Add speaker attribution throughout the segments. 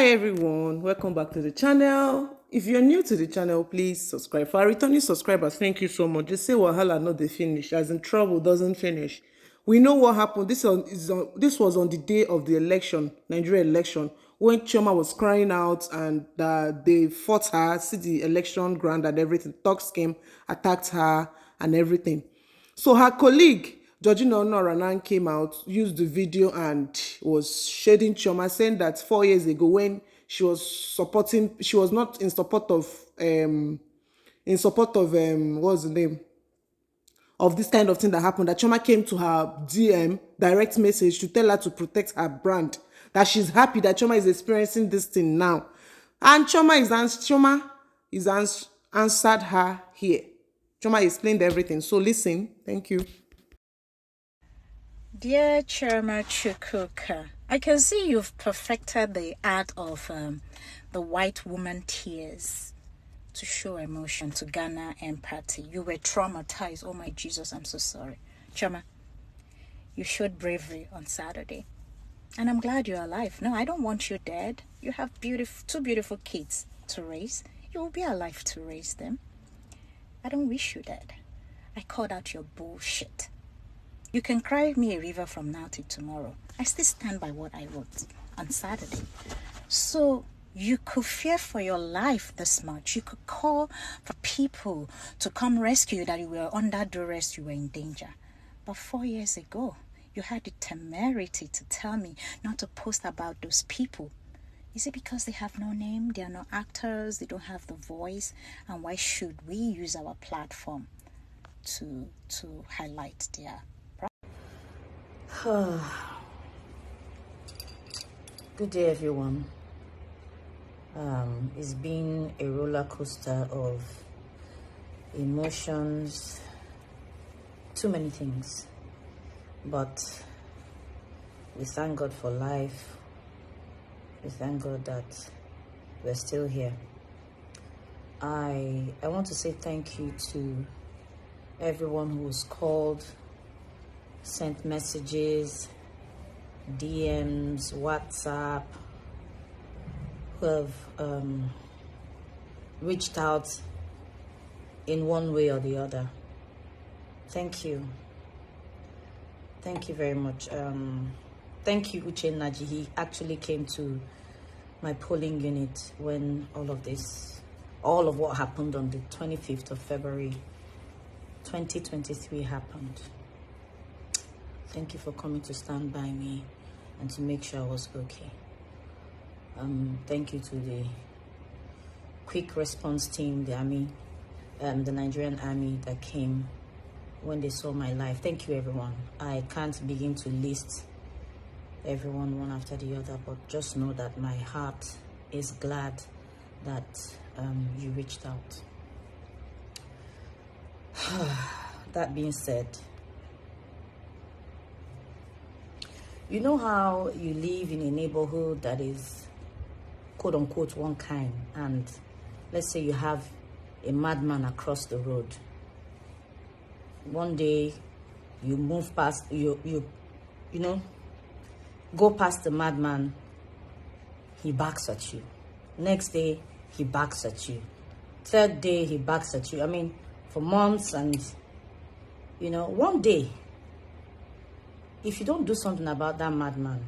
Speaker 1: Hi everyone, welcome back to the channel. If you're new to the channel, please subscribe. For our returning subscribers, thank you so much. They say wahala not the finish, as in trouble doesn't finish. We know what happened. This was on the day of the election, Nigeria election, when Chioma was crying out and they fought her, see the election ground and everything. Thugs came, attacked her and everything. So her colleague, Georgina Onoranan, came out, used the video and was shading Chioma, saying that 4 years ago when she was not in support of what's the name? Of this kind of thing that happened, that Chioma came to her DM, direct message, to tell her to protect her brand, that she's happy that Chioma is experiencing this thing now. And Chioma answered her here. Chioma explained everything. So listen. Thank you.
Speaker 2: Dear Chirma Chukwuka, I can see you've perfected the art of the white woman tears to show emotion, to garner empathy. You were traumatized. Oh my Jesus, I'm so sorry. Chirma, you showed bravery on Saturday. And I'm glad you're alive. No, I don't want you dead. You have two beautiful kids to raise. You will be alive to raise them. I don't wish you dead. I called out your bullshit. You can cry me a river from now till tomorrow. I still stand by what I wrote on Saturday. So you could fear for your life this much. You could call for people to come rescue you, that you were under duress, you were in danger. But 4 years ago, you had the temerity to tell me not to post about those people. Is it because they have no name? They are not actors. They don't have the voice. And why should we use our platform to highlight their
Speaker 3: Good day, everyone. It's been a roller coaster of emotions, too many things, but we thank God for life. We thank God that we're still here. I want to say thank you to everyone who's called, sent messages, DMs, WhatsApp, who have reached out in one way or the other. Thank you. Thank you very much. Thank you, Uche Naji. He actually came to my polling unit when all of what happened on the 25th of February 2023 happened. Thank you for coming to stand by me and to make sure I was okay. Thank you to the quick response team, the army, the Nigerian army that came when they saw my life. Thank you, everyone. I can't begin to list everyone one after the other, but just know that my heart is glad that you reached out. That being said, you know how you live in a neighborhood that is quote unquote one kind, and let's say you have a madman across the road. One day you move past, you go past the madman, he backs at you. Next day he backs at you. Third day he backs at you. I mean, for months. And one day, if you don't do something about that madman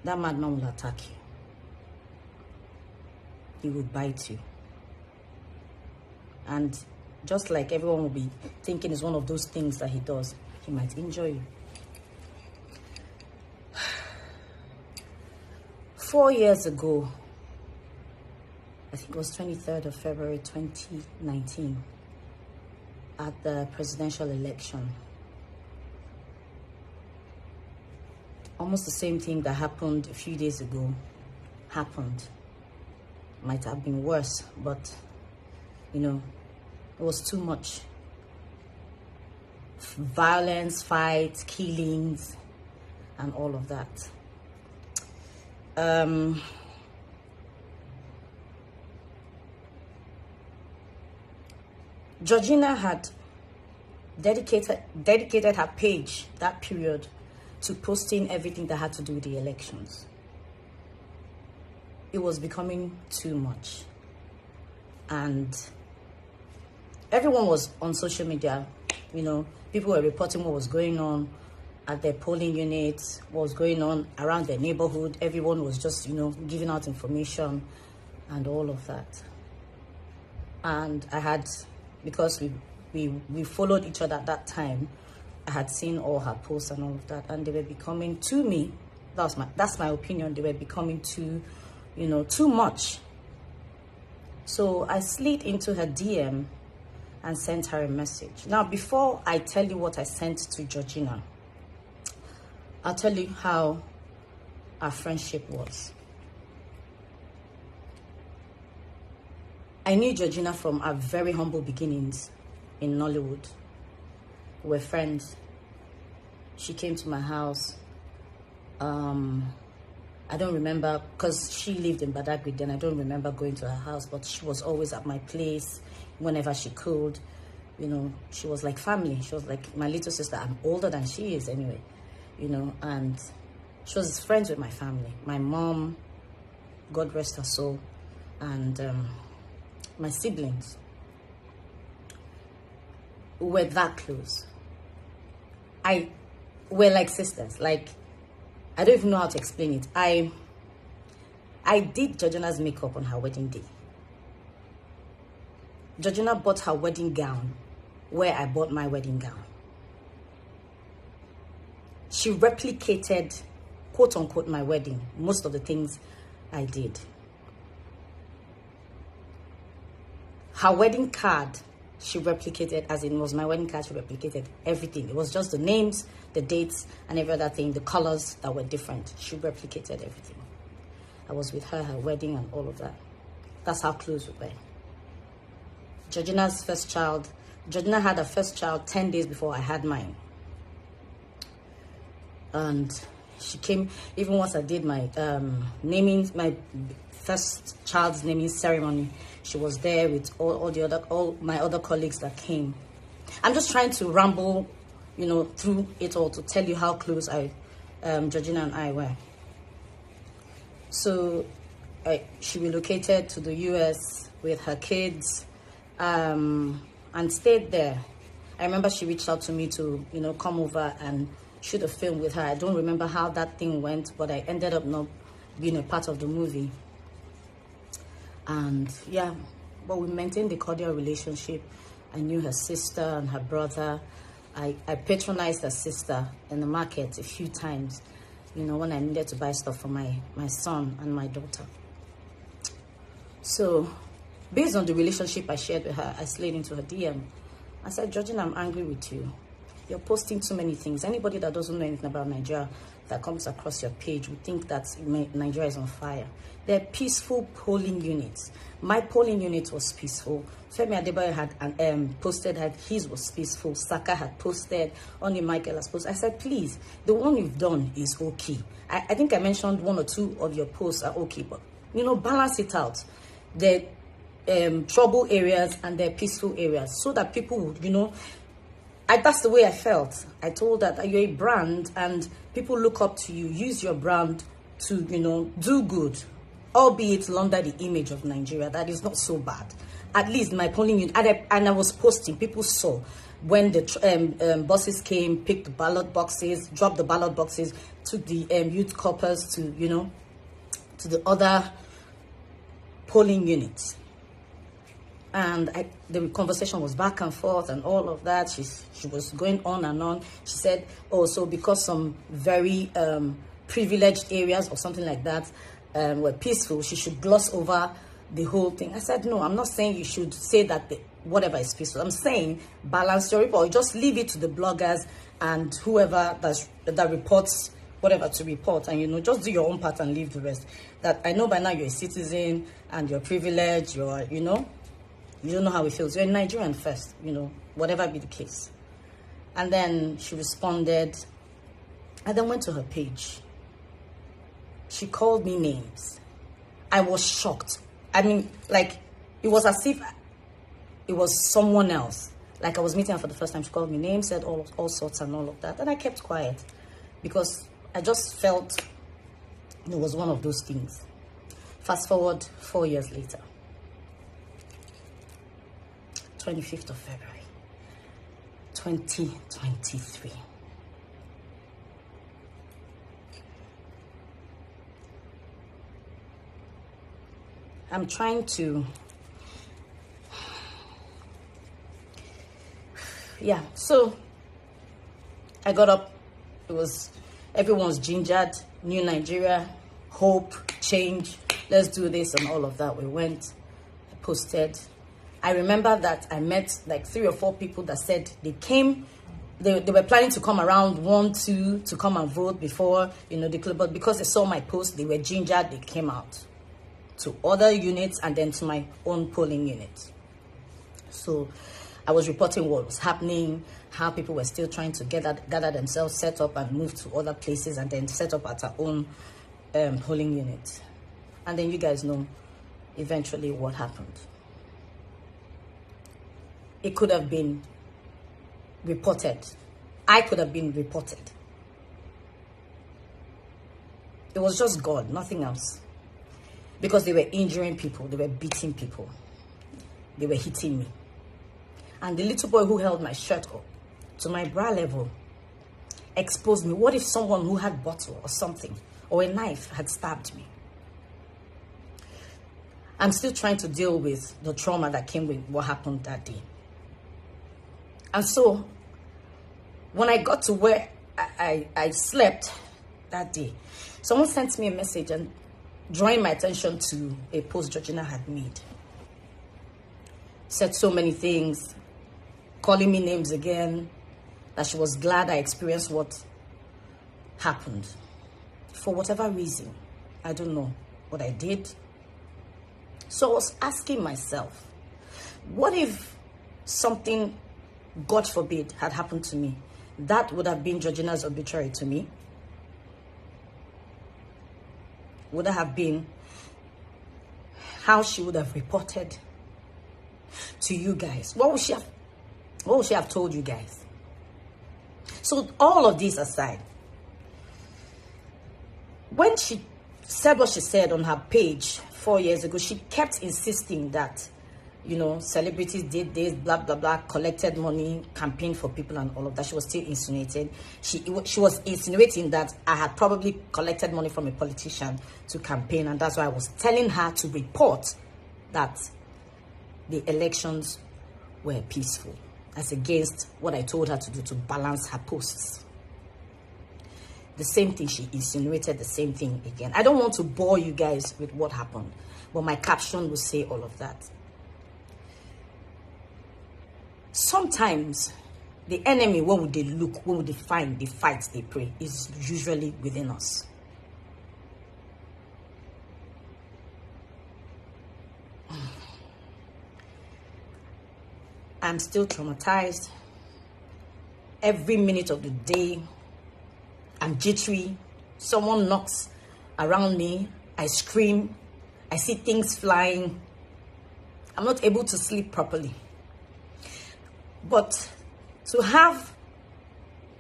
Speaker 3: will attack you. He will bite you. And just like everyone will be thinking it's one of those things that he does, he might injure you. 4 years ago, I think it was 23rd of February 2019, at the presidential election, almost the same thing that happened a few days ago happened. Might have been worse, but it was too much. Violence, fights, killings, and all of that. Georgina had dedicated her page that period to posting everything that had to do with the elections. It was becoming too much. And everyone was on social media, you know, people were reporting what was going on at their polling units, what was going on around their neighborhood. Everyone was just, you know, giving out information and all of that. And I had, because we followed each other at that time, I had seen all her posts and all of that, and they were becoming, to me, that's my opinion, they were becoming too, you know, too much. So I slid into her DM and sent her a message. Now, before I tell you what I sent to Georgina, I'll tell you how our friendship was. I knew Georgina from our very humble beginnings in Nollywood. We're friends. She came to my house. I don't remember, because she lived in Badagry then, I don't remember going to her house, but she was always at my place whenever she could. You know, she was like family. She was like my little sister. I'm older than she is anyway, you know, and she was friends with my family. My mom, God rest her soul, and my siblings. We were that close. We're like sisters. Like, I don't even know how to explain it. I did Georgina's makeup on her wedding day. Georgina bought her wedding gown where I bought my wedding gown. She replicated, quote unquote, my wedding, most of the things I did. Her wedding card, she replicated, as in was my wedding card, she replicated everything. It was just the names, the dates, and every other thing, the colors that were different. She replicated everything. I was with her wedding and all of that. That's how close we were. Georgina's first child, Georgina had her first child 10 days before I had mine. And she came, even once I did my my first child's naming ceremony, she was there with all my other colleagues that came. I'm just trying to ramble, you know, through it all to tell you how close Georgina and I were. So she relocated to the US with her kids and stayed there. I remember she reached out to me to, you know, come over and shoot a film with her. I don't remember how that thing went, but I ended up not being a part of the movie. And yeah, but we maintained a cordial relationship. I knew her sister and her brother. I patronized her sister in the market a few times, you know, when I needed to buy stuff for my son and my daughter. So based on the relationship I shared with her, I slid into her DM. I said, Georgina, I'm angry with you. You're posting too many things. Anybody that doesn't know anything about Nigeria that comes across your page would think that Nigeria is on fire. They're peaceful polling units. My polling unit was peaceful. Femi Adebayo had posted that his was peaceful. Saka had posted. Oni Michael has posted. I said, please, the one you've done is okay. I think I mentioned one or two of your posts are okay, but, you know, balance it out. The trouble areas and their peaceful areas, so that people would, you know, that's the way I felt. I told her that you're a brand and people look up to you. Use your brand to, you know, do good, albeit under the image of Nigeria. That is not so bad. At least my polling unit, and I was posting, people saw when the buses came, picked the ballot boxes, dropped the ballot boxes, took the youth corpers to, you know, to the other polling units. And the conversation was back and forth and all of that. She was going on and on. She said, oh, so because some very privileged areas or something like that were peaceful, she should gloss over the whole thing. I said, no, I'm not saying you should say that whatever is peaceful. I'm saying balance your report. Just leave it to the bloggers and whoever that reports whatever to report, and, you know, just do your own part and leave the rest. That I know by now you're a citizen and you're privileged, you're, you know, you don't know how it feels. You're a Nigerian first, you know, whatever be the case. And then she responded. I then went to her page. She called me names. I was shocked. I mean, like, it was as if it was someone else. Like, I was meeting her for the first time. She called me names, said all sorts and all of that. And I kept quiet. because I just felt it was one of those things. Fast forward 4 years later, 25th of February, 2023. I'm trying to, so I got up. It was, everyone's gingered, new Nigeria, hope, change, let's do this and all of that. We went, I posted. I remember that I met like 3 or 4 people that said they came, they were planning to come around 1, 2 to come and vote before, but because they saw my post, they were gingered, they came out to other units and then to my own polling unit. So I was reporting what was happening, how people were still trying to gather themselves, set up and move to other places and then set up at our own polling unit. And then you guys know eventually what happened. It could have been reported. I could have been reported. It was just God, nothing else. Because they were injuring people, they were beating people, they were hitting me. And the little boy who held my shirt up to my bra level exposed me. What if someone who had a bottle or something or a knife had stabbed me? I'm still trying to deal with the trauma that came with what happened that day. And so when I got to where I slept that day, someone sent me a message and drawing my attention to a post Georgina had made. Said so many things, calling me names again, that she was glad I experienced what happened. For whatever reason, I don't know what I did. So I was asking myself, what if something, God forbid, had happened to me? That would have been Georgina's obituary to me. Would have been how she would have reported to you guys. What would she have told you guys? So all of this aside, when she said what she said on her page 4 years ago, she kept insisting that, celebrities did this, blah, blah, blah, collected money, campaigned for people and all of that. She was still insinuating. She was insinuating that I had probably collected money from a politician to campaign, and that's why I was telling her to report that the elections were peaceful, as against what I told her to do to balance her posts. The same thing, she insinuated the same thing again. I don't want to bore you guys with what happened, but my caption will say all of that. Sometimes the enemy, when would they look, when would they find, they fight, they pray, is usually within us. I'm still traumatized. Every minute of the day, I'm jittery. Someone knocks around me, I scream, I see things flying. I'm not able to sleep properly. But to have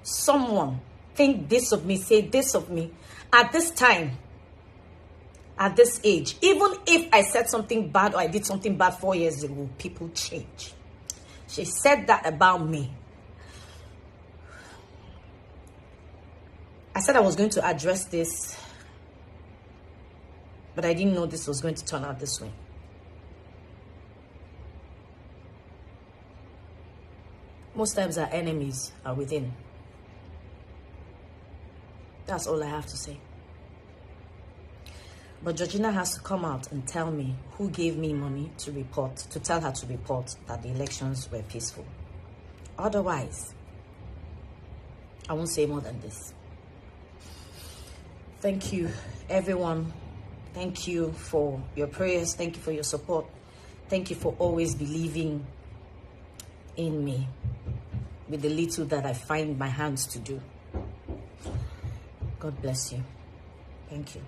Speaker 3: someone think this of me, say this of me, at this time, at this age, even if I said something bad or I did something bad 4 years ago, people change. She said that about me. I said I was going to address this, but I didn't know this was going to turn out this way. Most times our enemies are within. That's all I have to say. But Georgina has to come out and tell me who gave me money to report, to tell her to report that the elections were peaceful. Otherwise, I won't say more than this. Thank you, everyone. Thank you for your prayers. Thank you for your support. Thank you for always believing in me with the little that I find my hands to do. God bless you. Thank you.